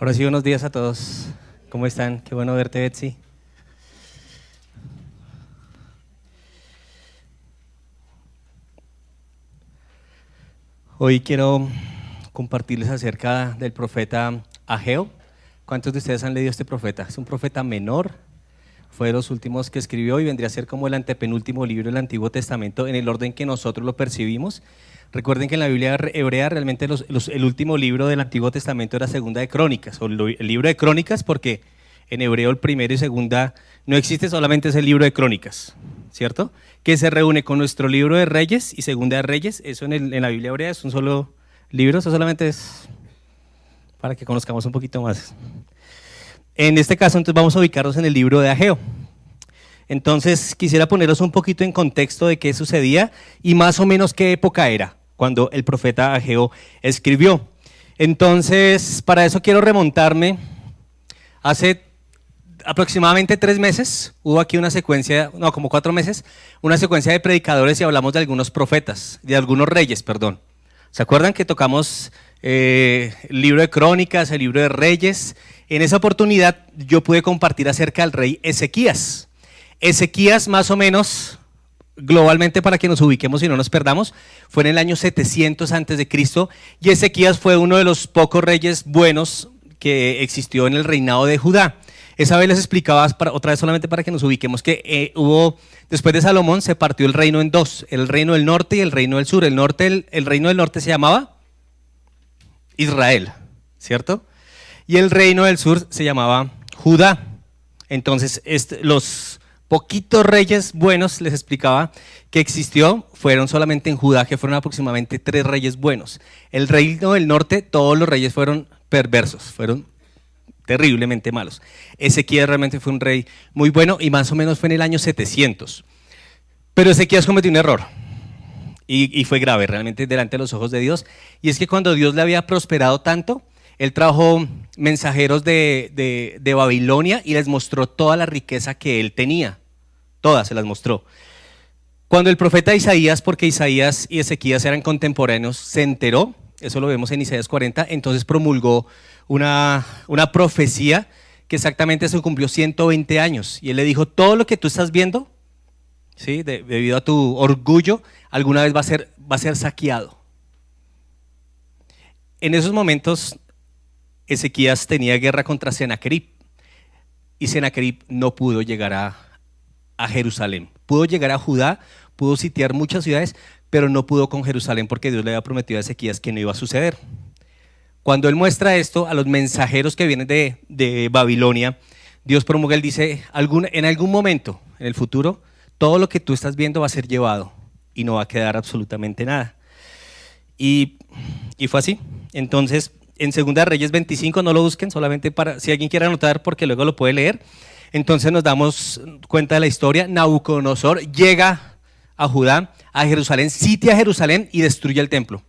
Ahora sí, buenos días a todos. ¿Cómo están? Qué bueno verte, Betsy. Hoy quiero compartirles acerca del profeta Ageo. ¿Cuántos de ustedes han leído este profeta? Es un profeta menor, fue de los últimos que escribió y vendría a ser como el antepenúltimo libro del Antiguo Testamento en el orden que nosotros lo percibimos. Recuerden que en la Biblia hebrea realmente el último libro del Antiguo Testamento era Segunda de Crónicas, o el libro de Crónicas, porque en hebreo el primero y segunda no existe, solamente es el libro de Crónicas, ¿cierto? Que se reúne con nuestro libro de Reyes y Segunda de Reyes. Eso en la Biblia hebrea es un solo libro, eso solamente es para que conozcamos un poquito más. En este caso, entonces, vamos a ubicarnos en el libro de Ageo. Entonces, quisiera poneros un poquito en contexto de qué sucedía y más o menos qué época era cuando el profeta Ageo escribió. Entonces, para eso quiero remontarme hace aproximadamente 3 meses, hubo aquí una secuencia, no, como 4 meses, una secuencia de predicadores y hablamos de algunos profetas, de algunos reyes, perdón. ¿Se acuerdan que tocamos el libro de Crónicas, el libro de Reyes? En esa oportunidad yo pude compartir acerca del rey Ezequías. Ezequías, más o menos, globalmente para que nos ubiquemos y no nos perdamos, fue en el año 700 a.C. y Ezequías fue uno de los pocos reyes buenos que existió en el reinado de Judá. Esa vez les explicaba, otra vez solamente para que nos ubiquemos, que después de Salomón se partió el reino en dos, el reino del norte y el reino del sur. El reino del norte se llamaba Israel, ¿cierto? Y el reino del sur se llamaba Judá. Entonces, los poquitos reyes buenos, les explicaba, que existió, fueron solamente en Judá, que fueron aproximadamente 3 reyes buenos. El reino del norte, todos los reyes fueron perversos, fueron terriblemente malos. Ezequías realmente fue un rey muy bueno y más o menos fue en el año 700. Pero Ezequías cometió un error y fue grave realmente delante de los ojos de Dios. Y es que cuando Dios le había prosperado tanto, él trajo mensajeros de Babilonia y les mostró toda la riqueza que él tenía. Todas se las mostró. Cuando el profeta Isaías, porque Isaías y Ezequías eran contemporáneos, se enteró, eso lo vemos en Isaías 40, entonces promulgó una profecía que exactamente se cumplió 120 años. Y él le dijo, todo lo que tú estás viendo, ¿sí? Debido a tu orgullo, alguna vez va a ser saqueado. En esos momentos, Ezequías tenía guerra contra Sennacherib y Sennacherib no pudo llegar a Jerusalén. Pudo llegar a Judá, pudo sitiar muchas ciudades, pero no pudo con Jerusalén porque Dios le había prometido a Ezequías que no iba a suceder. Cuando él muestra esto a los mensajeros que vienen de Babilonia, Dios promulga, él dice, en algún momento, en el futuro, todo lo que tú estás viendo va a ser llevado y no va a quedar absolutamente nada. Y fue así. Entonces, en 2 Reyes 25, no lo busquen, solamente para, si alguien quiere anotar, porque luego lo puede leer. Entonces nos damos cuenta de la historia. Nabucodonosor llega a Judá, a Jerusalén, sitia Jerusalén y destruye el templo.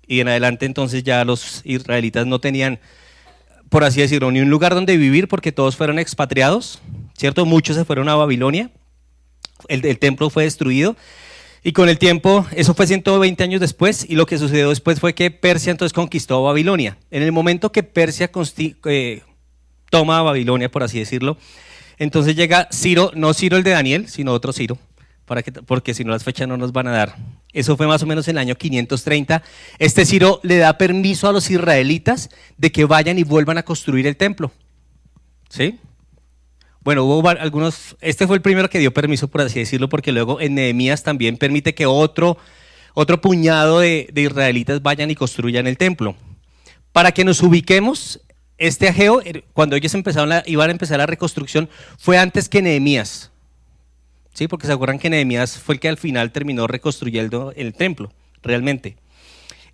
Y en adelante entonces ya los israelitas no tenían, por así decirlo, ni un lugar donde vivir porque todos fueron expatriados, ¿cierto? Muchos se fueron a Babilonia, el templo fue destruido y con el tiempo, eso fue 120 años después y lo que sucedió después fue que Persia entonces conquistó Babilonia. En el momento que Persia toma Babilonia, por así decirlo, entonces llega Ciro, no Ciro el de Daniel, sino otro Ciro, porque si no las fechas no nos van a dar. Eso fue más o menos en el año 530. Este Ciro le da permiso a los israelitas de que vayan y vuelvan a construir el templo. ¿Sí? Bueno, hubo algunos, este fue el primero que dio permiso, por así decirlo, porque luego en Nehemías también permite que otro puñado de israelitas vayan y construyan el templo. Para que nos ubiquemos, este Ageo, cuando ellos iban a empezar la reconstrucción, fue antes que Nehemías. Sí, porque se acuerdan que Nehemías fue el que al final terminó reconstruyendo el templo, realmente.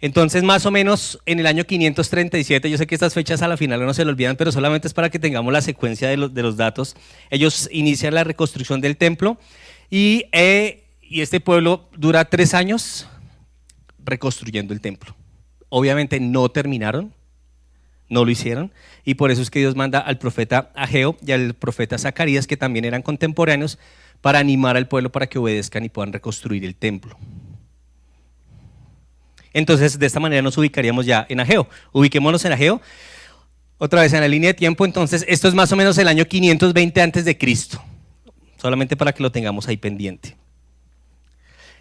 Entonces, más o menos en el año 537, yo sé que estas fechas a la final no se le olvidan, pero solamente es para que tengamos la secuencia de los datos. Ellos inician la reconstrucción del templo y este pueblo dura 3 años reconstruyendo el templo. Obviamente no terminaron, no lo hicieron, y por eso es que Dios manda al profeta Ageo y al profeta Zacarías, que también eran contemporáneos, para animar al pueblo para que obedezcan y puedan reconstruir el templo. Entonces, de esta manera nos ubicaríamos ya en Ageo. Ubiquémonos en Ageo, otra vez en la línea de tiempo. Entonces, esto es más o menos el año 520 antes de Cristo, solamente para que lo tengamos ahí pendiente.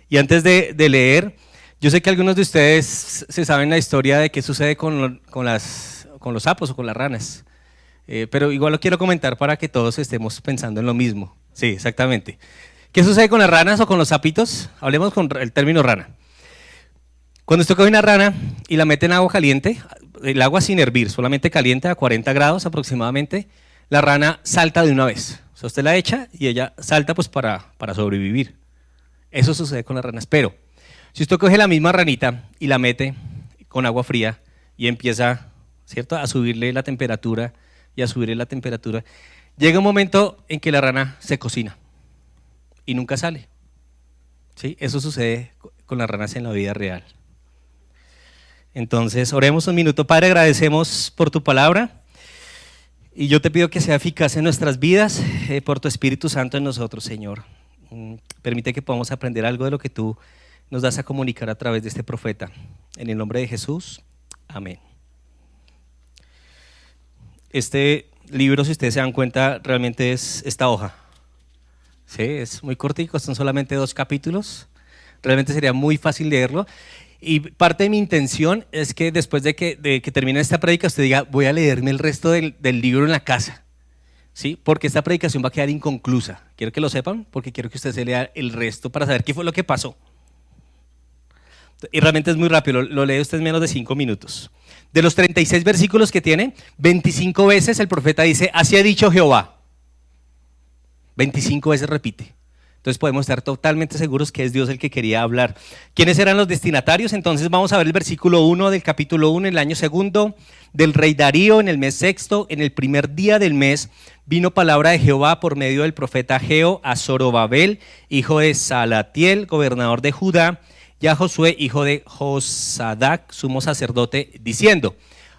Y antes de leer, yo sé que algunos de ustedes se saben la historia de qué sucede con los sapos o con las ranas, pero igual lo quiero comentar para que todos estemos pensando en lo mismo. Sí, exactamente. ¿Qué sucede con las ranas o con los sapitos? Hablemos con el término rana. Cuando usted coge una rana y la mete en agua caliente, el agua sin hervir, solamente caliente a 40 grados aproximadamente, la rana salta de una vez. O sea, usted la echa y ella salta pues para sobrevivir. Eso sucede con las ranas. Pero si usted coge la misma ranita y la mete con agua fría y empieza, ¿cierto?, a subirle la temperatura y a subirle la temperatura, llega un momento en que la rana se cocina y nunca sale. ¿Sí? Eso sucede con las ranas en la vida real. Entonces, oremos un minuto. Padre, agradecemos por tu palabra y yo te pido que sea eficaz en nuestras vidas, por tu Espíritu Santo en nosotros, Señor. Permite que podamos aprender algo de lo que tú nos das a comunicar a través de este profeta. En el nombre de Jesús, amén. Este libro, si ustedes se dan cuenta, realmente es esta hoja. Sí, es muy cortico, son solamente 2 capítulos. Realmente sería muy fácil leerlo. Y parte de mi intención es que después de que termine esta prédica, usted diga, voy a leerme el resto del libro en la casa. ¿Sí? Porque esta predicación va a quedar inconclusa. Quiero que lo sepan, porque quiero que usted se lea el resto para saber qué fue lo que pasó. Y realmente es muy rápido, lo lee usted en menos de 5 minutos. De los 36 versículos que tiene, 25 veces el profeta dice, así ha dicho Jehová. 25 veces repite. Entonces podemos estar totalmente seguros que es Dios el que quería hablar. ¿Quiénes eran los destinatarios? Entonces vamos a ver el versículo 1 del capítulo 1, en el año 2 del rey Darío, en el mes 6, en el primer día del mes, vino palabra de Jehová por medio del profeta Ageo a Zorobabel, hijo de Salatiel, gobernador de Judá, y a Josué, hijo de Josadac, sumo sacerdote, diciendo.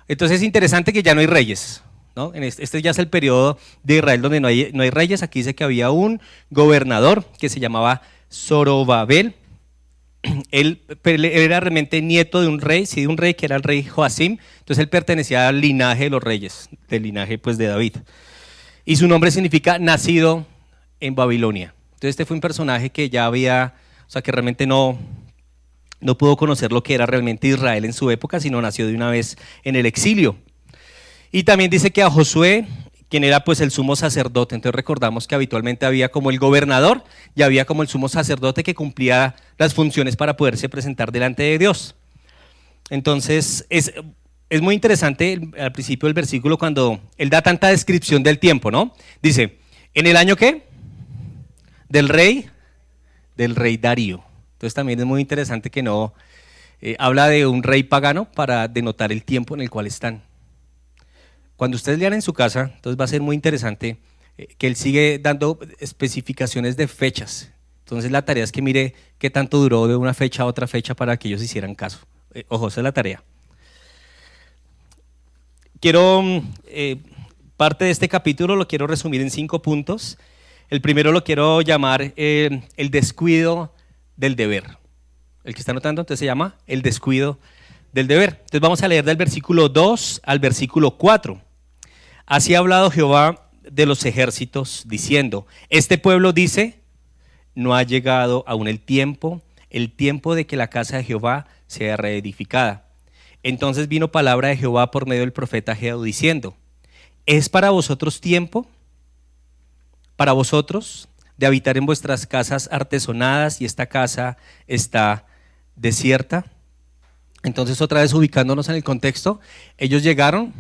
Entonces es interesante que ya no hay reyes, ¿no? Este ya es el periodo de Israel donde no hay reyes. Aquí dice que había un gobernador que se llamaba Zorobabel. Él era realmente nieto de un rey, sí, de un rey que era el rey Joacim. Entonces él pertenecía al linaje de los reyes, del linaje pues de David. Y su nombre significa nacido en Babilonia. Entonces este fue un personaje que ya había, o sea, que realmente no pudo conocer lo que era realmente Israel en su época, sino nació de una vez en el exilio. Y también dice que a Josué, quien era pues el sumo sacerdote. Entonces recordamos que habitualmente había como el gobernador y había como el sumo sacerdote que cumplía las funciones para poderse presentar delante de Dios. Entonces es muy interesante al principio del versículo cuando él da tanta descripción del tiempo, ¿no? Dice, ¿en el año qué? Del rey Darío. Entonces también es muy interesante que no habla de un rey pagano para denotar el tiempo en el cual están. Cuando ustedes lean en su casa, entonces va a ser muy interesante que él sigue dando especificaciones de fechas. Entonces la tarea es que mire qué tanto duró de una fecha a otra fecha para que ellos hicieran caso. Ojo, esa es la tarea. Parte de este capítulo lo quiero resumir en 5 puntos. El primero lo quiero llamar el descuido del deber. El que está anotando, entonces se llama el descuido del deber. Entonces vamos a leer del versículo 2 al versículo 4. Así ha hablado Jehová de los ejércitos, diciendo, este pueblo dice, no ha llegado aún el tiempo de que la casa de Jehová sea reedificada. Entonces vino palabra de Jehová por medio del profeta Ageo, diciendo, ¿es para vosotros tiempo? Para vosotros de habitar en vuestras casas artesonadas y esta casa está desierta. Entonces otra vez ubicándonos en el contexto, ellos llegaron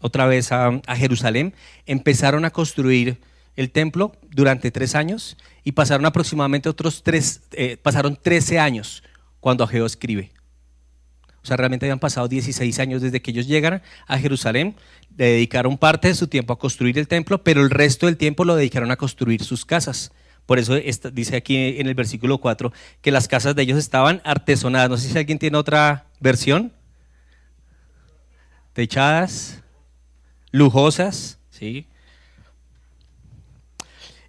otra vez a Jerusalén, empezaron a construir el templo durante 3 años y pasaron aproximadamente pasaron 13 años cuando Ageo escribe. O sea, realmente habían pasado 16 años desde que ellos llegaron a Jerusalén, le dedicaron parte de su tiempo a construir el templo, pero el resto del tiempo lo dedicaron a construir sus casas. Por eso dice aquí en el versículo 4 que las casas de ellos estaban artesonadas. No sé si alguien tiene otra versión. Techadas, lujosas, ¿sí?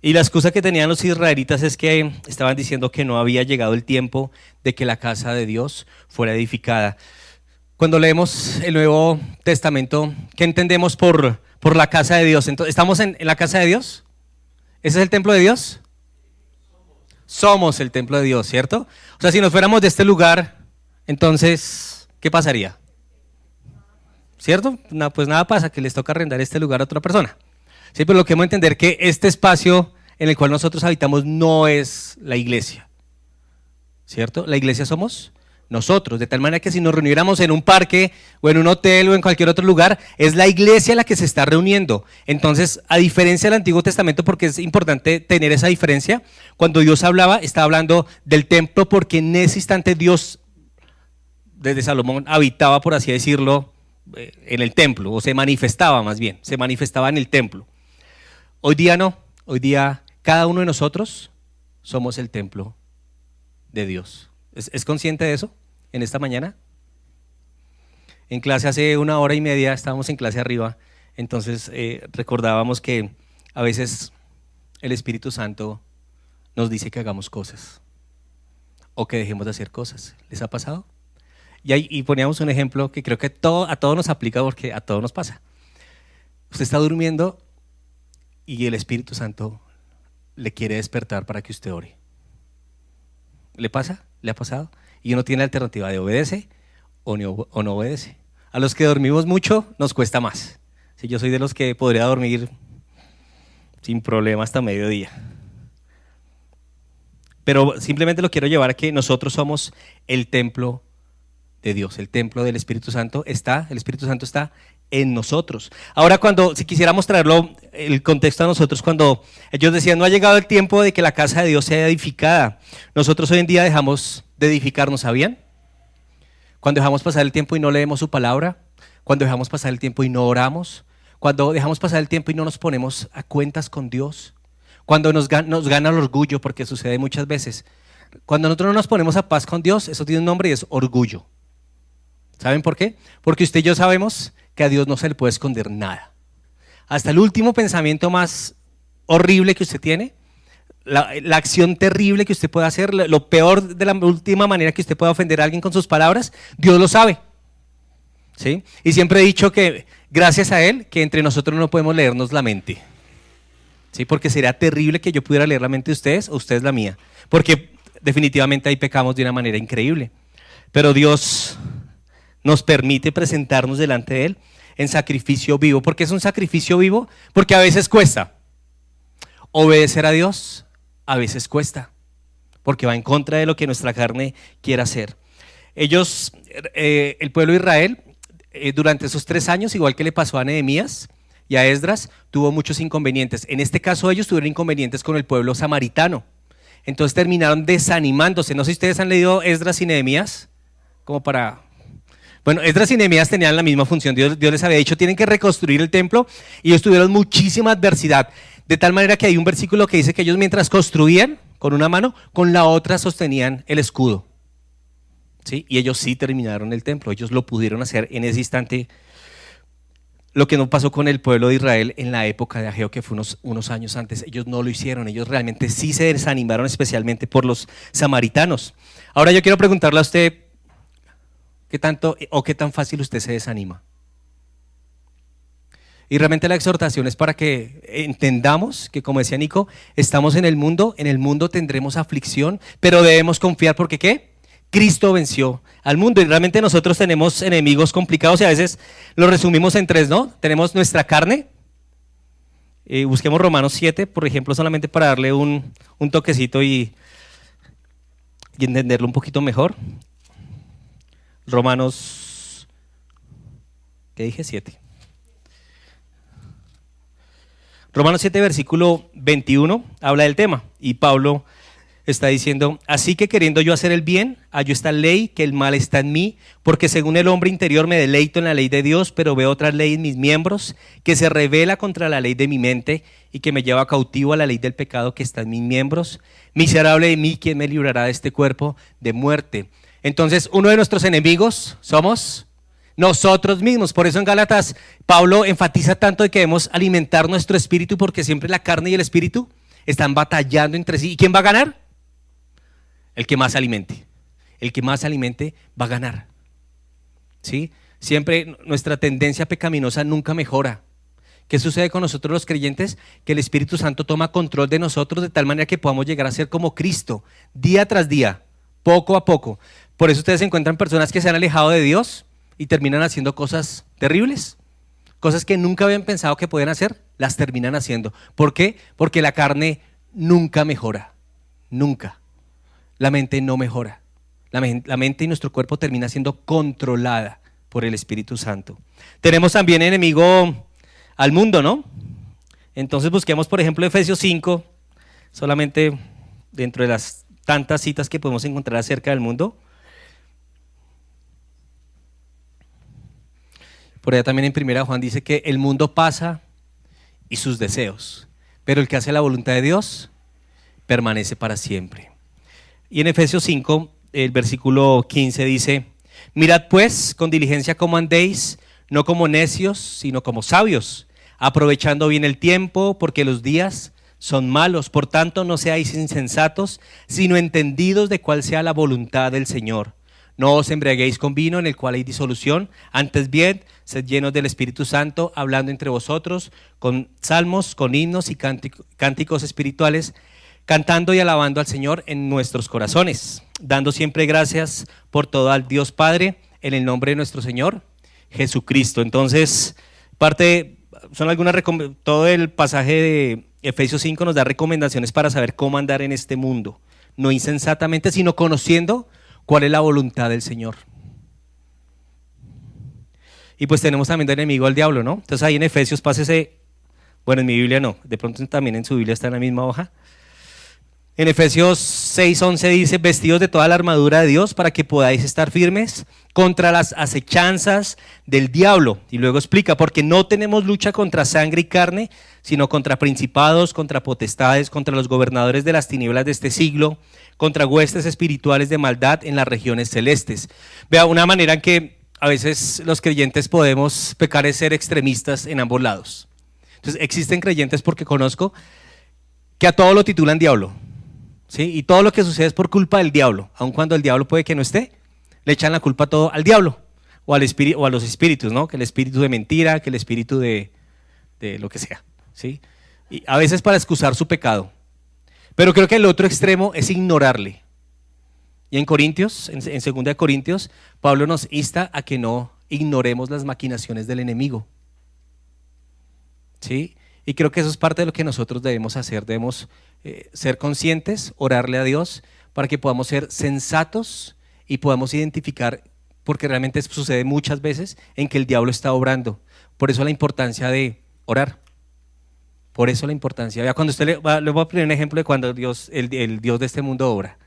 Y la excusa que tenían los israelitas es que estaban diciendo que no había llegado el tiempo de que la casa de Dios fuera edificada. Cuando leemos el Nuevo Testamento, ¿qué entendemos por la casa de Dios? Entonces, ¿estamos en la casa de Dios? ¿Ese es el templo de Dios? Somos el templo de Dios, ¿cierto? O sea, si nos fuéramos de este lugar, entonces, ¿qué pasaría? ¿Cierto? No, pues nada pasa, que les toca arrendar este lugar a otra persona. Sí, pero lo que hemos de entender que este espacio en el cual nosotros habitamos no es la iglesia, ¿cierto? La iglesia somos nosotros, de tal manera que si nos reuniéramos en un parque o en un hotel o en cualquier otro lugar, es la iglesia la que se está reuniendo. Entonces, a diferencia del Antiguo Testamento, porque es importante tener esa diferencia, cuando Dios hablaba, estaba hablando del templo porque en ese instante Dios, desde Salomón, habitaba, por así decirlo, en el templo, o se manifestaba más bien, se manifestaba en el templo. Hoy día no, hoy día cada uno de nosotros somos el templo de Dios. ¿Es consciente de eso en esta mañana? En clase hace 1 hora y media estábamos en clase arriba, entonces recordábamos que a veces el Espíritu Santo nos dice que hagamos cosas o que dejemos de hacer cosas. ¿Les ha pasado? Y poníamos un ejemplo que creo que a todos nos aplica porque a todos nos pasa. Usted está durmiendo y el Espíritu Santo le quiere despertar para que usted ore. ¿Le pasa? ¿Le ha pasado? Y uno tiene la alternativa de obedece o no obedece. A los que dormimos mucho nos cuesta más. Si yo soy de los que podría dormir sin problema hasta mediodía. Pero simplemente lo quiero llevar a que nosotros somos el templo de Dios, el templo del Espíritu Santo el Espíritu Santo está en nosotros. Ahora, si quisiéramos traerlo, el contexto a nosotros, cuando ellos decían, no ha llegado el tiempo de que la casa de Dios sea edificada. Nosotros hoy en día dejamos de edificarnos, ¿sabían? Cuando dejamos pasar el tiempo y no leemos su palabra, cuando dejamos pasar el tiempo y no oramos, cuando dejamos pasar el tiempo y no nos ponemos a cuentas con Dios, cuando nos gana el orgullo, porque sucede muchas veces. Cuando nosotros no nos ponemos a paz con Dios, eso tiene un nombre y es orgullo. ¿Saben por qué? Porque usted y yo sabemos que a Dios no se le puede esconder nada. Hasta el último pensamiento más horrible que usted tiene, la acción terrible que usted puede hacer, lo peor de la última manera que usted pueda ofender a alguien con sus palabras, Dios lo sabe. ¿Sí? Y siempre he dicho que gracias a Él, que entre nosotros no podemos leernos la mente. ¿Sí? Porque sería terrible que yo pudiera leer la mente de ustedes o ustedes la mía. Porque definitivamente ahí pecamos de una manera increíble. Pero Dios nos permite presentarnos delante de Él en sacrificio vivo. ¿Por qué es un sacrificio vivo? Porque a veces cuesta. Obedecer a Dios a veces cuesta, porque va en contra de lo que nuestra carne quiere hacer. Ellos, el pueblo de Israel, durante esos 3 años, igual que le pasó a Nehemías y a Esdras, tuvo muchos inconvenientes. En este caso ellos tuvieron inconvenientes con el pueblo samaritano. Entonces terminaron desanimándose. No sé si ustedes han leído Esdras y Nehemías, Bueno, Esdras y Nehemías tenían la misma función. Dios les había dicho, tienen que reconstruir el templo, y ellos tuvieron muchísima adversidad, de tal manera que hay un versículo que dice que ellos, mientras construían con una mano, con la otra sostenían el escudo. ¿Sí? Y ellos sí terminaron el templo, ellos lo pudieron hacer en ese instante. Lo que no pasó con el pueblo de Israel en la época de Ageo, que fue unos años antes, ellos no lo hicieron, ellos realmente sí se desanimaron, especialmente por los samaritanos. Ahora yo quiero preguntarle a usted, ¿qué tanto o qué tan fácil usted se desanima? Y realmente la exhortación es para que entendamos que, como decía Nico, estamos en el mundo tendremos aflicción, pero debemos confiar porque ¿qué? Cristo venció al mundo, y realmente nosotros tenemos enemigos complicados y a veces los resumimos en 3, ¿no? Tenemos nuestra carne, busquemos Romanos 7, por ejemplo, solamente para darle un toquecito y entenderlo un poquito mejor. Romanos, ¿qué dije? 7. Romanos 7, versículo 21, habla del tema, y Pablo está diciendo, así que queriendo yo hacer el bien, hallo esta ley, que el mal está en mí, porque según el hombre interior me deleito en la ley de Dios, pero veo otra ley en mis miembros, que se rebela contra la ley de mi mente, y que me lleva cautivo a la ley del pecado que está en mis miembros. Miserable de mí, ¿quién me librará de este cuerpo de muerte? Entonces, uno de nuestros enemigos somos nosotros mismos. Por eso en Gálatas Pablo enfatiza tanto de que debemos alimentar nuestro espíritu, porque siempre la carne y el espíritu están batallando entre sí. ¿Y quién va a ganar? El que más alimente. El que más alimente va a ganar. ¿Sí? Siempre nuestra tendencia pecaminosa nunca mejora. ¿Qué sucede con nosotros los creyentes? Que el Espíritu Santo toma control de nosotros de tal manera que podamos llegar a ser como Cristo, día tras día, poco a poco. Por eso ustedes encuentran personas que se han alejado de Dios y terminan haciendo cosas terribles. Cosas que nunca habían pensado que podían hacer, las terminan haciendo. ¿Por qué? Porque la carne nunca mejora, nunca. La mente no mejora. La mente y nuestro cuerpo termina siendo controlada por el Espíritu Santo. Tenemos también enemigo al mundo, ¿no? Entonces busquemos, por ejemplo, Efesios 5, solamente dentro de las tantas citas que podemos encontrar acerca del mundo. Por allá también en 1 Juan dice que el mundo pasa y sus deseos, pero el que hace la voluntad de Dios permanece para siempre. Y en Efesios 5, el versículo 15 dice: mirad pues con diligencia cómo andéis, no como necios, sino como sabios, aprovechando bien el tiempo, porque los días son malos. Por tanto, no seáis insensatos, sino entendidos de cuál sea la voluntad del Señor. No os embriaguéis con vino, en el cual hay disolución, antes bien, sed llenos del Espíritu Santo, hablando entre vosotros con salmos, con himnos y cánticos espirituales, cantando y alabando al Señor en nuestros corazones, dando siempre gracias por todo al Dios Padre, en el nombre de nuestro Señor Jesucristo. Entonces, todo el pasaje de Efesios 5 nos da recomendaciones para saber cómo andar en este mundo, no insensatamente, sino conociendo cuál es la voluntad del Señor. Y pues tenemos también de enemigo al diablo, ¿no? Entonces ahí en Efesios, pásese, bueno, en mi Biblia no, de pronto también en su Biblia está en la misma hoja. En Efesios 6:11 dice: vestidos de toda la armadura de Dios para que podáis estar firmes contra las acechanzas del diablo. Y luego explica: porque no tenemos lucha contra sangre y carne, sino contra principados, contra potestades, contra los gobernadores de las tinieblas de este siglo, contra huestes espirituales de maldad en las regiones celestes. Vea, una manera en que a veces los creyentes podemos pecar es ser extremistas en ambos lados. Entonces existen creyentes, porque conozco, que a todo lo titulan diablo. ¿Sí? Y todo lo que sucede es por culpa del diablo, aun cuando el diablo puede que no esté, le echan la culpa todo al diablo o al espíritu, o a los espíritus, ¿no? Que el espíritu de mentira, que el espíritu de lo que sea, ¿sí? Y a veces para excusar su pecado. Pero creo que el otro extremo es ignorarle. Y en Corintios, en 2 Corintios, Pablo nos insta a que no ignoremos las maquinaciones del enemigo. ¿Sí? Y creo que eso es parte de lo que nosotros debemos hacer. Debemos ser conscientes, orarle a Dios para que podamos ser sensatos y podamos identificar, porque realmente sucede muchas veces en que el diablo está obrando. Por eso la importancia de orar. Por eso la importancia. Ya cuando le voy a poner un ejemplo de cuando el Dios de este mundo obra.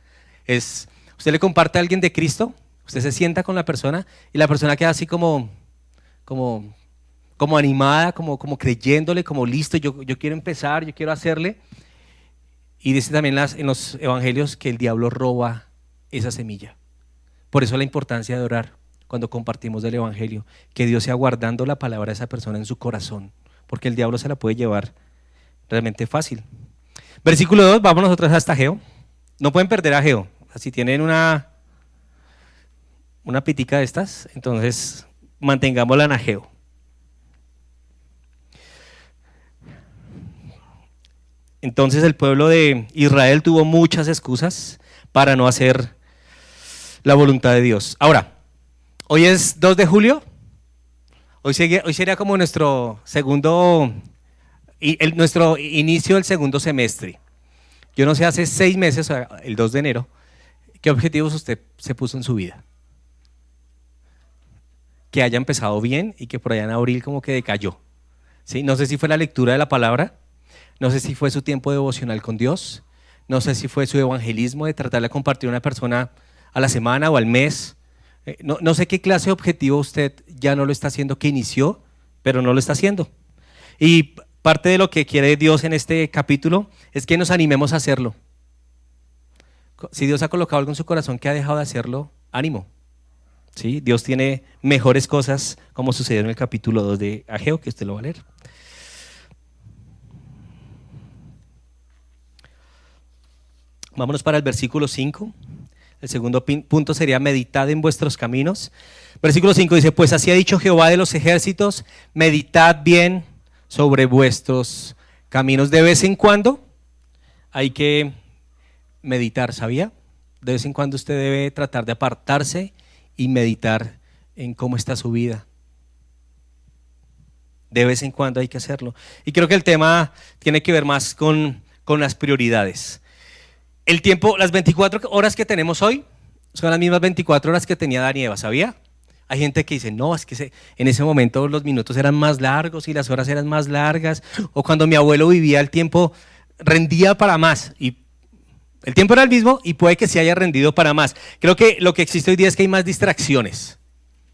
Usted le comparte a alguien de Cristo, usted se sienta con la persona y la persona queda así como animada, como creyéndole, como listo, yo quiero empezar, yo quiero hacerle. Y dice también en los evangelios que el diablo roba esa semilla. Por eso la importancia de orar cuando compartimos del evangelio, que Dios sea guardando la palabra de esa persona en su corazón, porque el diablo se la puede llevar realmente fácil. Versículo 2, vamos nosotros hasta Ageo. No pueden perder a Ageo. Si tienen una pitica de estas, entonces mantengámosla en Ageo. Entonces el pueblo de Israel tuvo muchas excusas para no hacer la voluntad de Dios. Ahora, hoy es 2 de julio, hoy sería como nuestro inicio del segundo semestre. Yo no sé, hace 6 meses, el 2 de enero, ¿qué objetivos usted se puso en su vida? Que haya empezado bien y que por allá en abril como que decayó. ¿Sí? No sé si fue la lectura de la palabra, no sé si fue su tiempo devocional con Dios, no sé si fue su evangelismo de tratar de compartir a una persona a la semana o al mes. No sé qué clase de objetivo usted ya no lo está haciendo, que inició, pero no lo está haciendo. Y parte de lo que quiere Dios en este capítulo es que nos animemos a hacerlo. Si Dios ha colocado algo en su corazón que ha dejado de hacerlo, ánimo. ¿Sí? Dios tiene mejores cosas, como sucedió en el capítulo 2 de Ageo, que usted lo va a leer. Vámonos para el versículo 5. El segundo punto sería meditad en vuestros caminos. Versículo 5 dice, pues así ha dicho Jehová de los ejércitos, meditad bien sobre vuestros caminos. De vez en cuando hay que meditar, ¿sabía? De vez en cuando usted debe tratar de apartarse y meditar en cómo está su vida. De vez en cuando hay que hacerlo. Y creo que el tema tiene que ver más con las prioridades. El tiempo, las 24 horas que tenemos hoy son las mismas 24 horas que tenía Adán y Eva, ¿sabía? Hay gente que dice, no, es que en ese momento los minutos eran más largos y las horas eran más largas, o cuando mi abuelo vivía el tiempo rendía para más, y el tiempo era el mismo y puede que se haya rendido para más. Creo que lo que existe hoy día es que hay más distracciones,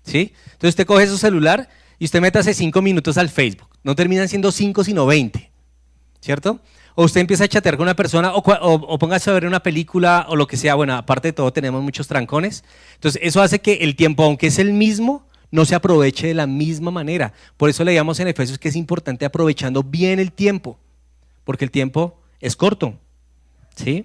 ¿sí? Entonces usted coge su celular y usted métase 5 minutos al Facebook, no terminan siendo 5 sino 20, ¿cierto? O usted empieza a chatear con una persona o póngase a ver una película o lo que sea. Bueno, aparte de todo tenemos muchos trancones. Entonces eso hace que el tiempo, aunque es el mismo, no se aproveche de la misma manera. Por eso leíamos en Efesios que es importante aprovechando bien el tiempo, porque el tiempo es corto, ¿sí?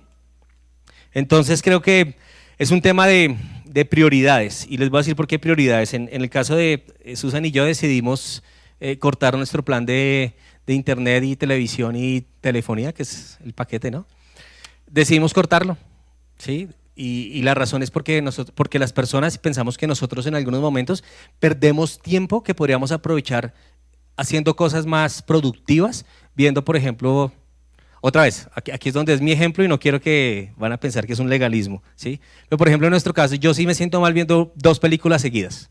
Entonces creo que es un tema de prioridades, y les voy a decir por qué prioridades. En el caso de Susan y yo decidimos cortar nuestro plan de internet y televisión y telefonía, que es el paquete, ¿no? Decidimos cortarlo, ¿sí? Y la razón es porque las personas pensamos que nosotros en algunos momentos perdemos tiempo que podríamos aprovechar haciendo cosas más productivas, viendo, por ejemplo, otra vez, aquí es donde es mi ejemplo y no quiero que van a pensar que es un legalismo, ¿sí? Pero por ejemplo en nuestro caso, yo sí me siento mal viendo 2 películas seguidas.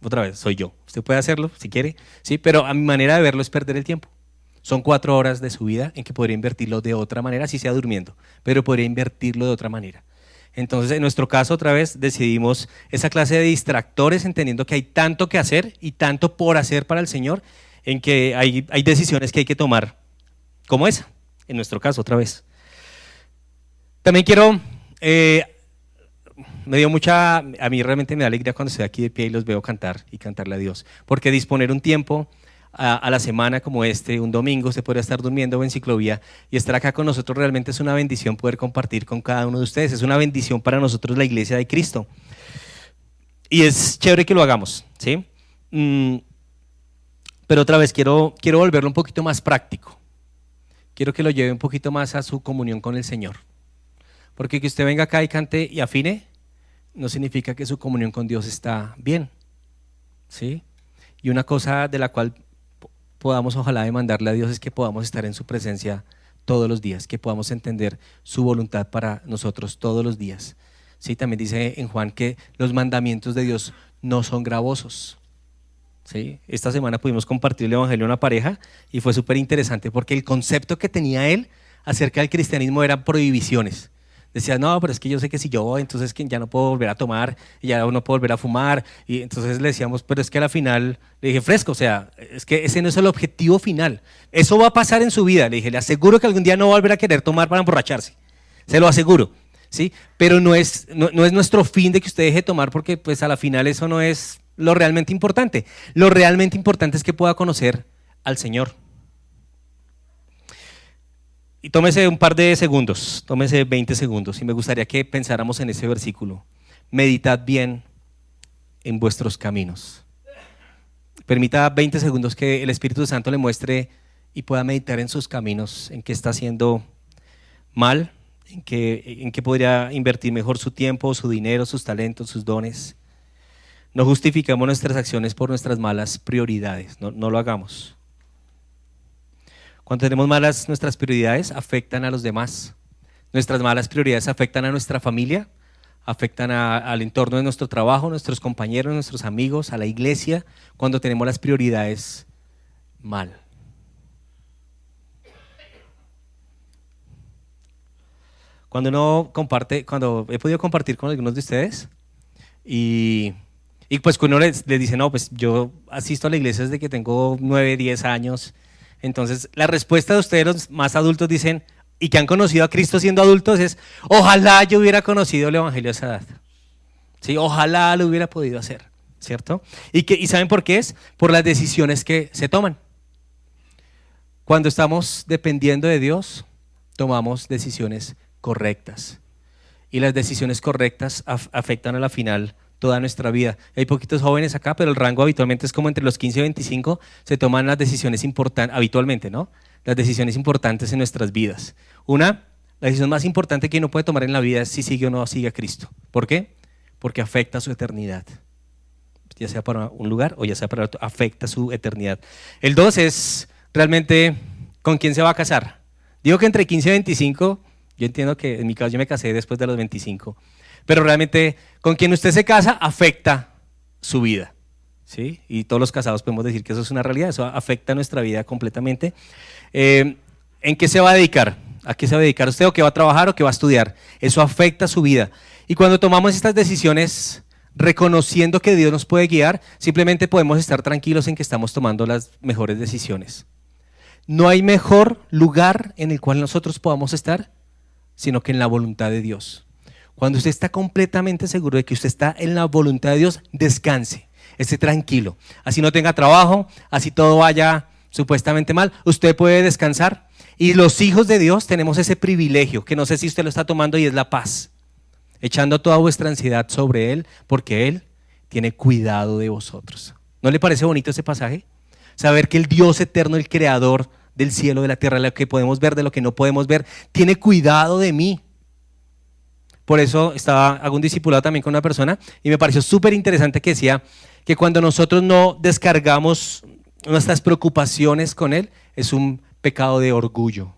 Otra vez, soy yo. Usted puede hacerlo si quiere, ¿sí? Pero a mi manera de verlo es perder el tiempo. Son 4 horas de su vida en que podría invertirlo de otra manera, si sea durmiendo, pero podría invertirlo de otra manera. Entonces, en nuestro caso, otra vez, decidimos esa clase de distractores, entendiendo que hay tanto que hacer y tanto por hacer para el Señor, en que hay decisiones que hay que tomar, como esa, en nuestro caso, otra vez. También quiero... a mí realmente me da alegría cuando estoy aquí de pie y los veo cantar y cantarle a Dios, porque disponer un tiempo a la semana como un domingo, usted podría estar durmiendo o en ciclovía y estar acá con nosotros realmente es una bendición poder compartir con cada uno de ustedes, es una bendición para nosotros la iglesia de Cristo y es chévere que lo hagamos, ¿sí? Pero otra vez quiero volverlo un poquito más práctico, quiero que lo lleve un poquito más a su comunión con el Señor, porque que usted venga acá y cante y afine no significa que su comunión con Dios está bien, ¿sí? Y una cosa de la cual podamos ojalá demandarle a Dios es que podamos estar en su presencia todos los días, que podamos entender su voluntad para nosotros todos los días, ¿sí? También dice en Juan que los mandamientos de Dios no son gravosos, ¿sí? Esta semana pudimos compartir el evangelio a una pareja y fue súper interesante porque el concepto que tenía él acerca del cristianismo eran prohibiciones. Decía, no, pero es que yo sé que si yo voy, entonces que ya no puedo volver a tomar, y ya no puedo volver a fumar. Y entonces le decíamos, pero es que a la final, le dije, fresco, o sea, es que ese no es el objetivo final. Eso va a pasar en su vida. Le dije, le aseguro que algún día no va a volver a querer tomar para emborracharse. Se lo aseguro, ¿sí? Pero no es nuestro fin de que usted deje de tomar, porque pues a la final eso no es lo realmente importante. Lo realmente importante es que pueda conocer al Señor. Y tómese un par de segundos, tómese 20 segundos y me gustaría que pensáramos en ese versículo. Meditad bien en vuestros caminos. Permita 20 segundos que el Espíritu Santo le muestre y pueda meditar en sus caminos, en qué está haciendo mal, en qué podría invertir mejor su tiempo, su dinero, sus talentos, sus dones. No justificamos nuestras acciones por nuestras malas prioridades, no lo hagamos. Cuando tenemos malas nuestras prioridades, afectan a los demás. Nuestras malas prioridades afectan a nuestra familia, afectan al entorno de nuestro trabajo, nuestros compañeros, nuestros amigos, a la iglesia, cuando tenemos las prioridades mal. Cuando uno comparte, cuando he podido compartir con algunos de ustedes y pues cuando uno les dice, no, pues yo asisto a la iglesia desde que tengo 9, 10 años. Entonces, la respuesta de ustedes, los más adultos, dicen, y que han conocido a Cristo siendo adultos, es, ojalá yo hubiera conocido el evangelio a esa edad. ¿Sí? Ojalá lo hubiera podido hacer, ¿cierto? ¿Y saben por qué es? Por las decisiones que se toman. Cuando estamos dependiendo de Dios, tomamos decisiones correctas. Y las decisiones correctas afectan a la final toda nuestra vida. Hay poquitos jóvenes acá, pero el rango habitualmente es como entre los 15 y 25 se toman las decisiones importantes, habitualmente, ¿no? Las decisiones importantes en nuestras vidas. La decisión más importante que uno puede tomar en la vida es si sigue o no sigue a Cristo. ¿Por qué? Porque afecta su eternidad. Ya sea para un lugar o ya sea para otro, afecta su eternidad. El 2 es realmente con quién se va a casar. Digo que entre 15 y 25, yo entiendo que en mi caso yo me casé después de los 25, pero realmente con quien usted se casa afecta su vida, ¿sí? Y todos los casados podemos decir que eso es una realidad, eso afecta nuestra vida completamente. ¿En qué se va a dedicar? ¿A qué se va a dedicar usted o qué va a trabajar o qué va a estudiar? Eso afecta su vida. Y cuando tomamos estas decisiones reconociendo que Dios nos puede guiar, simplemente podemos estar tranquilos en que estamos tomando las mejores decisiones. No hay mejor lugar en el cual nosotros podamos estar, sino que en la voluntad de Dios. Cuando usted está completamente seguro de que usted está en la voluntad de Dios, descanse, esté tranquilo. Así no tenga trabajo, así todo vaya supuestamente mal, usted puede descansar. Y los hijos de Dios tenemos ese privilegio, que no sé si usted lo está tomando, y es la paz. Echando toda vuestra ansiedad sobre Él, porque Él tiene cuidado de vosotros. ¿No le parece bonito ese pasaje? Saber que el Dios eterno, el creador del cielo, de la tierra, lo que podemos ver, de lo que no podemos ver, tiene cuidado de mí. Por eso hago un discipulado también con una persona y me pareció súper interesante que decía que cuando nosotros no descargamos nuestras preocupaciones con Él, es un pecado de orgullo.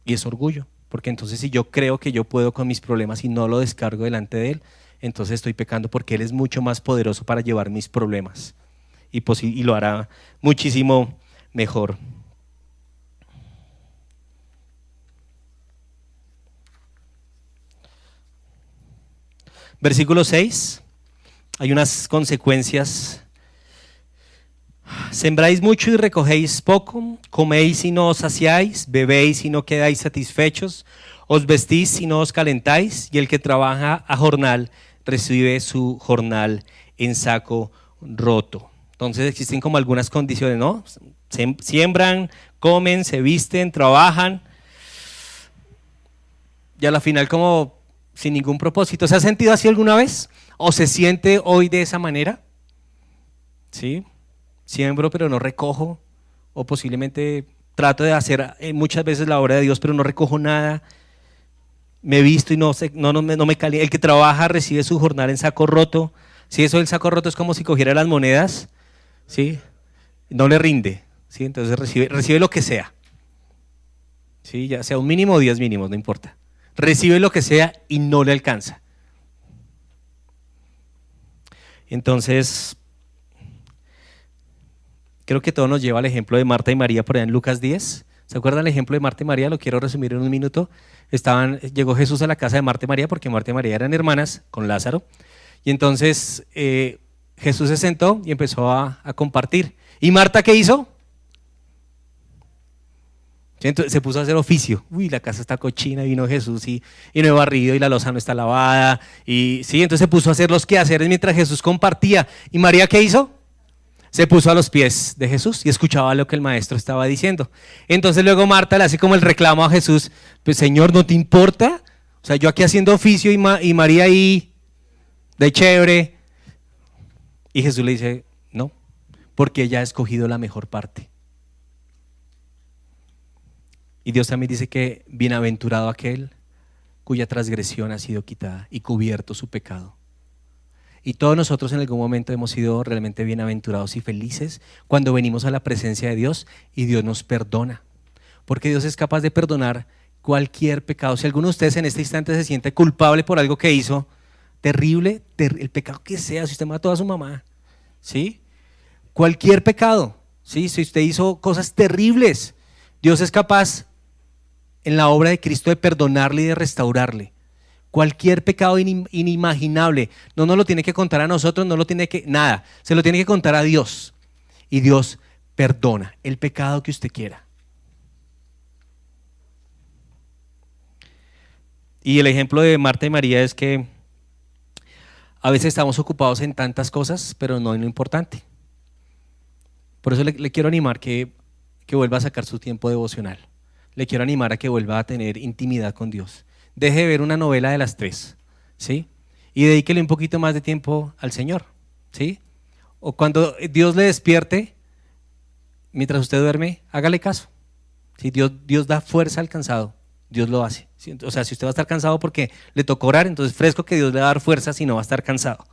Y es orgullo, porque entonces si yo creo que yo puedo con mis problemas y no lo descargo delante de Él, entonces estoy pecando, porque Él es mucho más poderoso para llevar mis problemas y lo hará muchísimo mejor. Versículo 6, hay unas consecuencias. Sembráis mucho y recogéis poco, coméis y no os saciáis, bebéis y no quedáis satisfechos, os vestís y no os calentáis, y el que trabaja a jornal recibe su jornal en saco roto. Entonces existen como algunas condiciones, ¿no? Siembran, comen, se visten, trabajan, y a la final como sin ningún propósito. ¿Se ha sentido así alguna vez? ¿O se siente hoy de esa manera? ¿Sí? Siembro pero no recojo, o posiblemente trato de hacer muchas veces la obra de Dios pero no recojo nada. Me visto y no me caliento. El que trabaja recibe su jornal en saco roto. Si eso del saco roto es como si cogiera las monedas, ¿sí? No le rinde, ¿sí? Entonces recibe lo que sea, ¿sí? Ya sea un mínimo o 10 mínimos, no importa. Recibe lo que sea y no le alcanza. Entonces, creo que todo nos lleva al ejemplo de Marta y María por allá en Lucas 10. ¿Se acuerdan el ejemplo de Marta y María? Lo quiero resumir en un minuto. Llegó Jesús a la casa de Marta y María, porque Marta y María eran hermanas con Lázaro. Y entonces Jesús se sentó y empezó a compartir. ¿Y Marta qué hizo? Entonces se puso a hacer oficio. Uy, la casa está cochina, vino Jesús y no he barrido y la loza no está lavada. Y sí, entonces se puso a hacer los quehaceres mientras Jesús compartía. ¿Y María qué hizo? Se puso a los pies de Jesús y escuchaba lo que el maestro estaba diciendo. Entonces luego Marta le hace como el reclamo a Jesús: pues Señor, ¿no te importa? O sea, yo aquí haciendo oficio y María ahí de chévere. Y Jesús le dice: no, porque ella ha escogido la mejor parte. Y Dios también dice que bienaventurado aquel cuya transgresión ha sido quitada y cubierto su pecado. Y todos nosotros en algún momento hemos sido realmente bienaventurados y felices cuando venimos a la presencia de Dios y Dios nos perdona. Porque Dios es capaz de perdonar cualquier pecado. Si alguno de ustedes en este instante se siente culpable por algo que hizo, terrible, el pecado que sea, si usted mató a su mamá, ¿sí? Cualquier pecado, ¿sí? Si usted hizo cosas terribles, Dios es capaz en la obra de Cristo de perdonarle y de restaurarle. Cualquier pecado inimaginable, no nos lo tiene que contar a nosotros, no lo tiene que, nada, se lo tiene que contar a Dios. Y Dios perdona el pecado que usted quiera. Y el ejemplo de Marta y María es que a veces estamos ocupados en tantas cosas, pero no en lo importante. Por eso le quiero animar que vuelva a sacar su tiempo devocional. le quiero animar a que vuelva a tener intimidad con Dios. Deje de ver una novela de las 3, ¿sí? Y dedíquele un poquito más de tiempo al Señor, ¿sí? O cuando Dios le despierte, mientras usted duerme, hágale caso. ¿Sí? Dios da fuerza al cansado, Dios lo hace. ¿Sí? O sea, si usted va a estar cansado porque le tocó orar, entonces fresco que Dios le va a dar fuerza si no va a estar cansado.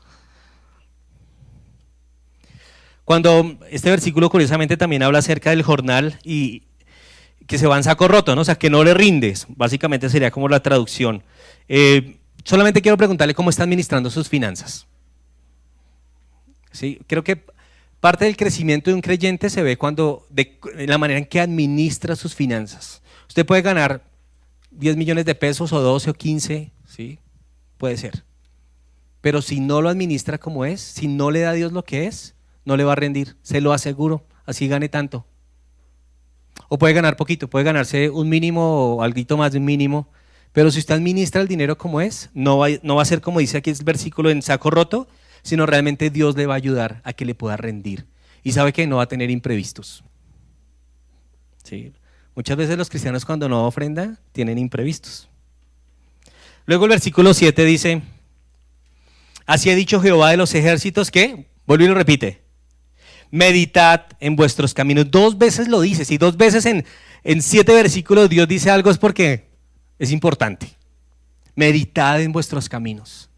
Cuando este versículo curiosamente también habla acerca del jornal y que se va en saco roto, ¿no? O sea, que no le rindes, básicamente sería como la traducción. Solamente quiero preguntarle cómo está administrando sus finanzas. ¿Sí? Creo que parte del crecimiento de un creyente se ve de la manera en que administra sus finanzas. Usted puede ganar 10 millones de pesos o 12 o 15, ¿sí? Puede ser. Pero si no lo administra como es, si no le da a Dios lo que es, no le va a rendir, se lo aseguro, así gane tanto. O puede ganar poquito, puede ganarse un mínimo o algo más de un mínimo, pero si usted administra el dinero como es, no va a ser como dice aquí el versículo en saco roto, sino realmente Dios le va a ayudar a que le pueda rendir. Y sabe que no va a tener imprevistos. ¿Sí? Muchas veces los cristianos cuando no ofrendan tienen imprevistos. Luego el versículo 7 dice, así ha dicho Jehová de los ejércitos que, vuelve y lo repite, meditad en vuestros caminos. 2 veces lo dice, si 2 veces en 7 versículos Dios dice algo es porque es importante. Meditad en vuestros caminos,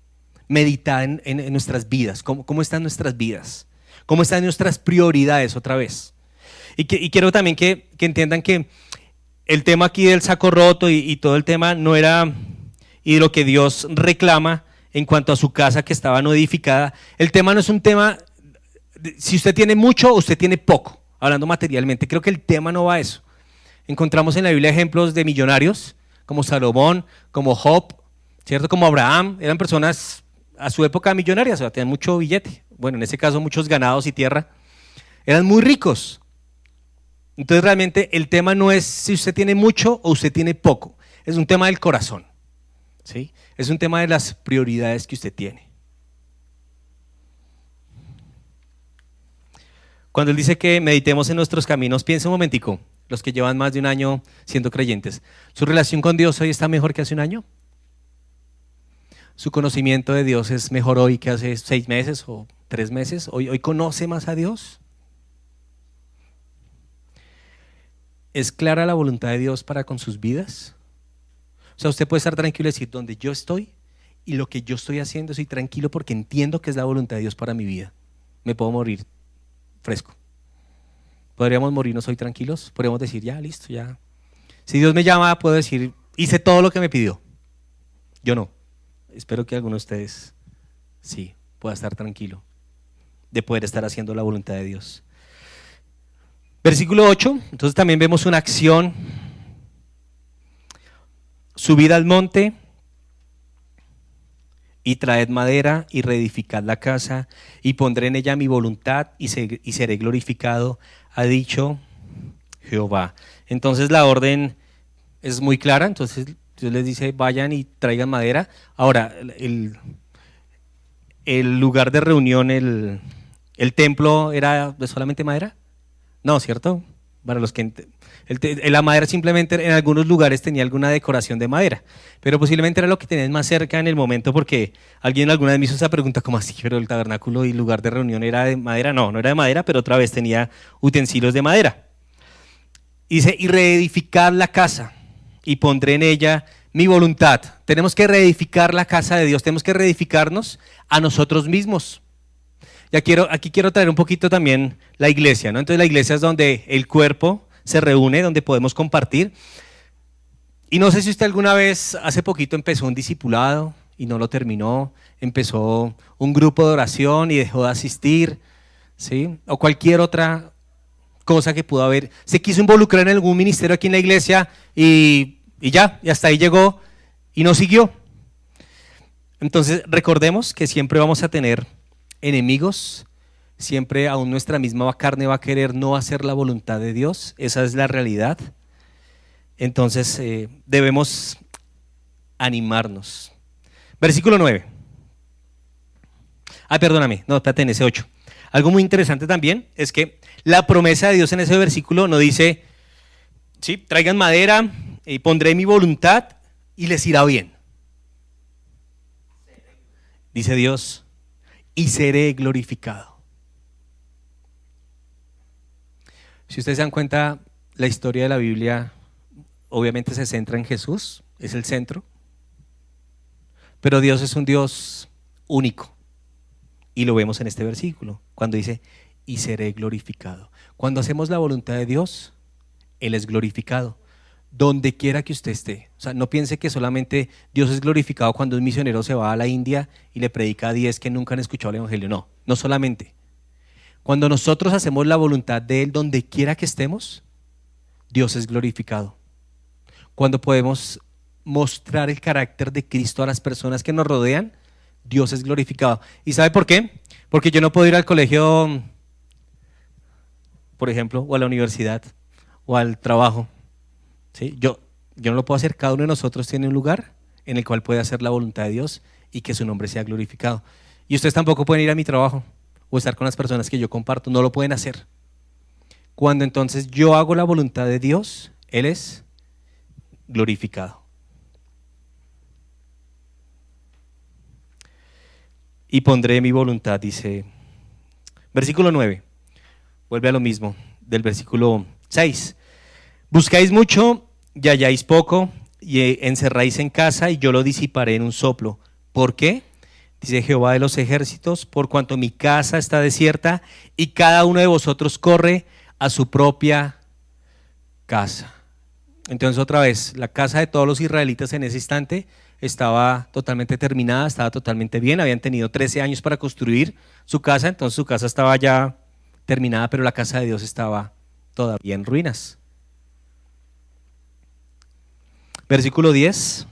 meditad en nuestras vidas, cómo están nuestras vidas, cómo están nuestras prioridades otra vez. Y quiero también que entiendan que el tema aquí del saco roto y todo el tema no era, y de lo que Dios reclama en cuanto a su casa que estaba no edificada, el tema no es un tema si usted tiene mucho o usted tiene poco, hablando materialmente. Creo que el tema no va a eso. Encontramos en la Biblia ejemplos de millonarios como Salomón, como Job, ¿cierto? Como Abraham, eran personas a su época millonarias, o sea, tenían mucho billete, bueno, en ese caso muchos ganados y tierra, eran muy ricos. Entonces realmente el tema no es si usted tiene mucho o usted tiene poco, es un tema del corazón, ¿sí? Es un tema de las prioridades que usted tiene. Cuando él dice que meditemos en nuestros caminos, piensa un momentico, los que llevan más de un año siendo creyentes, ¿su relación con Dios hoy está mejor que hace un año? ¿Su conocimiento de Dios es mejor hoy que hace 6 meses o 3 meses? ¿Hoy conoce más a Dios? ¿Es clara la voluntad de Dios para con sus vidas? O sea, usted puede estar tranquilo y decir, donde yo estoy y lo que yo estoy haciendo, estoy tranquilo porque entiendo que es la voluntad de Dios para mi vida. Me puedo morir fresco. ¿Podríamos morirnos hoy tranquilos? Podríamos decir, ya, listo, ya. Si Dios me llama, puedo decir, hice todo lo que me pidió. Yo no. Espero que alguno de ustedes sí pueda estar tranquilo de poder estar haciendo la voluntad de Dios. Versículo 8, entonces también vemos una acción. Subid al monte y traed madera y reedificad la casa y pondré en ella mi voluntad y seré glorificado, ha dicho Jehová. Entonces la orden es muy clara, entonces Dios les dice vayan y traigan madera. Ahora el lugar de reunión, el templo era de solamente madera, no, ¿cierto? Para los que la madera simplemente en algunos lugares tenía alguna decoración de madera, pero posiblemente era lo que tenían más cerca en el momento, porque alguien alguna vez me hizo esa pregunta, ¿cómo así? Pero el tabernáculo y lugar de reunión era de madera. No, no era de madera, pero otra vez tenía utensilios de madera. Dice, y reedificar la casa y pondré en ella mi voluntad. Tenemos que reedificar la casa de Dios, tenemos que reedificarnos a nosotros mismos. Y aquí quiero traer un poquito también la iglesia, ¿no? Entonces la iglesia es donde el cuerpo se reúne, donde podemos compartir. Y no sé si usted alguna vez, hace poquito empezó un discipulado y no lo terminó, empezó un grupo de oración y dejó de asistir, ¿sí? O cualquier otra cosa que pudo haber. Se quiso involucrar en algún ministerio aquí en la iglesia y hasta ahí llegó y no siguió. Entonces recordemos que siempre vamos a tener enemigos, siempre aún nuestra misma carne va a querer no hacer la voluntad de Dios, esa es la realidad. Entonces debemos animarnos. Versículo 9. Perdóname, no, espérate, en ese 8. Algo muy interesante también es que la promesa de Dios en ese versículo no dice ¿sí? Traigan madera y pondré mi voluntad y les irá bien. Dice Dios, y seré glorificado. Si ustedes se dan cuenta, la historia de la Biblia obviamente se centra en Jesús, es el centro, pero Dios es un Dios único y lo vemos en este versículo, cuando dice, y seré glorificado. Cuando hacemos la voluntad de Dios, Él es glorificado, donde quiera que usted esté. O sea, no piense que solamente Dios es glorificado cuando un misionero se va a la India y le predica a 10 que nunca han escuchado el Evangelio. No, no solamente. Cuando nosotros hacemos la voluntad de Él donde quiera que estemos, Dios es glorificado. Cuando podemos mostrar el carácter de Cristo a las personas que nos rodean, Dios es glorificado. ¿Y sabe por qué? Porque yo no puedo ir al colegio, por ejemplo, o a la universidad, o al trabajo. ¿Sí? Yo no lo puedo hacer. Cada uno de nosotros tiene un lugar en el cual puede hacer la voluntad de Dios y que su nombre sea glorificado. Y ustedes tampoco pueden ir a mi trabajo o estar con las personas que yo comparto, no lo pueden hacer. Cuando entonces yo hago la voluntad de Dios, Él es glorificado. Y pondré mi voluntad, dice. Versículo 9, vuelve a lo mismo, del versículo 6. Buscáis mucho y halláis poco, y encerráis en casa, y yo lo disiparé en un soplo. ¿Por qué? Dice Jehová de los ejércitos, por cuanto mi casa está desierta, y cada uno de vosotros corre a su propia casa. Entonces otra vez, la casa de todos los israelitas en ese instante estaba totalmente terminada, estaba totalmente bien, habían tenido 13 años para construir su casa, entonces su casa estaba ya terminada, pero la casa de Dios estaba todavía en ruinas. Versículo 10.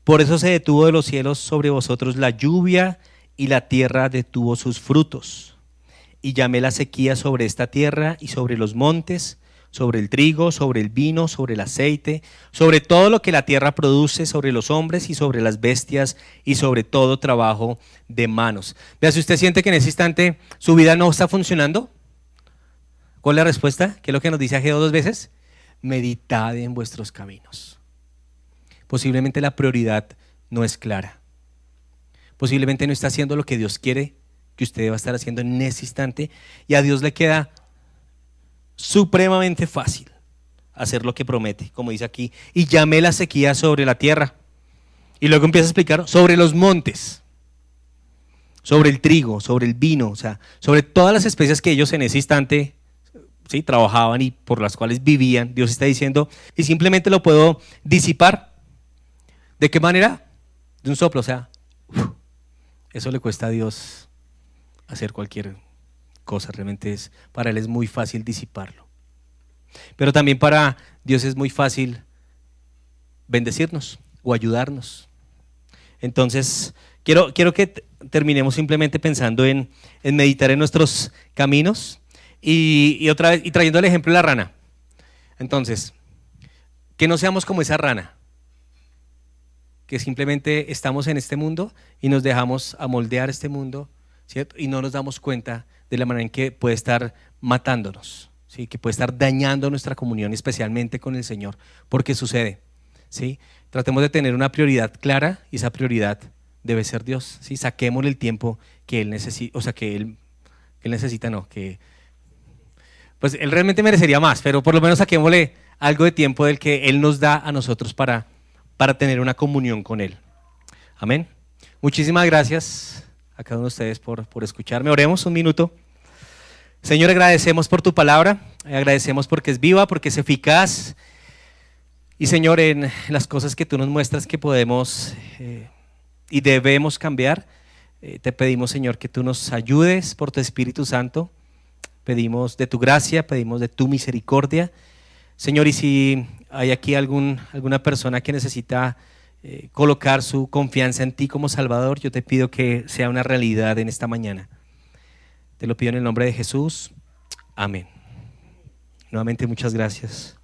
Por eso se detuvo de los cielos sobre vosotros la lluvia, y la tierra detuvo sus frutos. Y llamé la sequía sobre esta tierra y sobre los montes, sobre el trigo, sobre el vino, sobre el aceite, sobre todo lo que la tierra produce, sobre los hombres y sobre las bestias y sobre todo trabajo de manos. Vea, si usted siente que en ese instante su vida no está funcionando, ¿cuál es la respuesta? ¿Qué es lo que nos dice Ageo 2 veces? Meditad en vuestros caminos. Posiblemente la prioridad no es clara. Posiblemente no está haciendo lo que Dios quiere que usted deba estar haciendo en ese instante, y a Dios le queda supremamente fácil hacer lo que promete, como dice aquí, y llamé la sequía sobre la tierra. Y luego empieza a explicar sobre los montes, sobre el trigo, sobre el vino, o sea, sobre todas las especias que ellos en ese instante, ¿sí?, trabajaban y por las cuales vivían. Dios está diciendo, y simplemente lo puedo disipar. ¿De qué manera? De un soplo, o sea, eso le cuesta a Dios hacer cualquier cosa, realmente para Él es muy fácil disiparlo. Pero también para Dios es muy fácil bendecirnos o ayudarnos. Entonces, quiero que terminemos simplemente pensando en meditar en nuestros caminos y otra vez, y trayendo el ejemplo de la rana. Entonces, que no seamos como esa rana, que simplemente estamos en este mundo y nos dejamos amoldear este mundo, ¿cierto? Y no nos damos cuenta de la manera en que puede estar matándonos, ¿sí?, que puede estar dañando nuestra comunión, especialmente con el Señor, porque sucede, ¿sí? Tratemos de tener una prioridad clara, y esa prioridad debe ser Dios, ¿sí? Saquémosle el tiempo que Él necesita, o sea, que Él necesita, no, que pues Él realmente merecería más, pero por lo menos saquémosle algo de tiempo del que Él nos da a nosotros para tener una comunión con Él. Amén. Muchísimas gracias a cada uno de ustedes por escucharme. Oremos un minuto. Señor, agradecemos por tu palabra, agradecemos porque es viva, porque es eficaz. Y Señor, en las cosas que tú nos muestras que podemos y debemos cambiar, te pedimos, Señor, que tú nos ayudes por tu Espíritu Santo. Pedimos de tu gracia, pedimos de tu misericordia. Señor, y si hay aquí alguna persona que necesita colocar su confianza en ti como Salvador, yo te pido que sea una realidad en esta mañana. Te lo pido en el nombre de Jesús. Amén. Nuevamente, muchas gracias.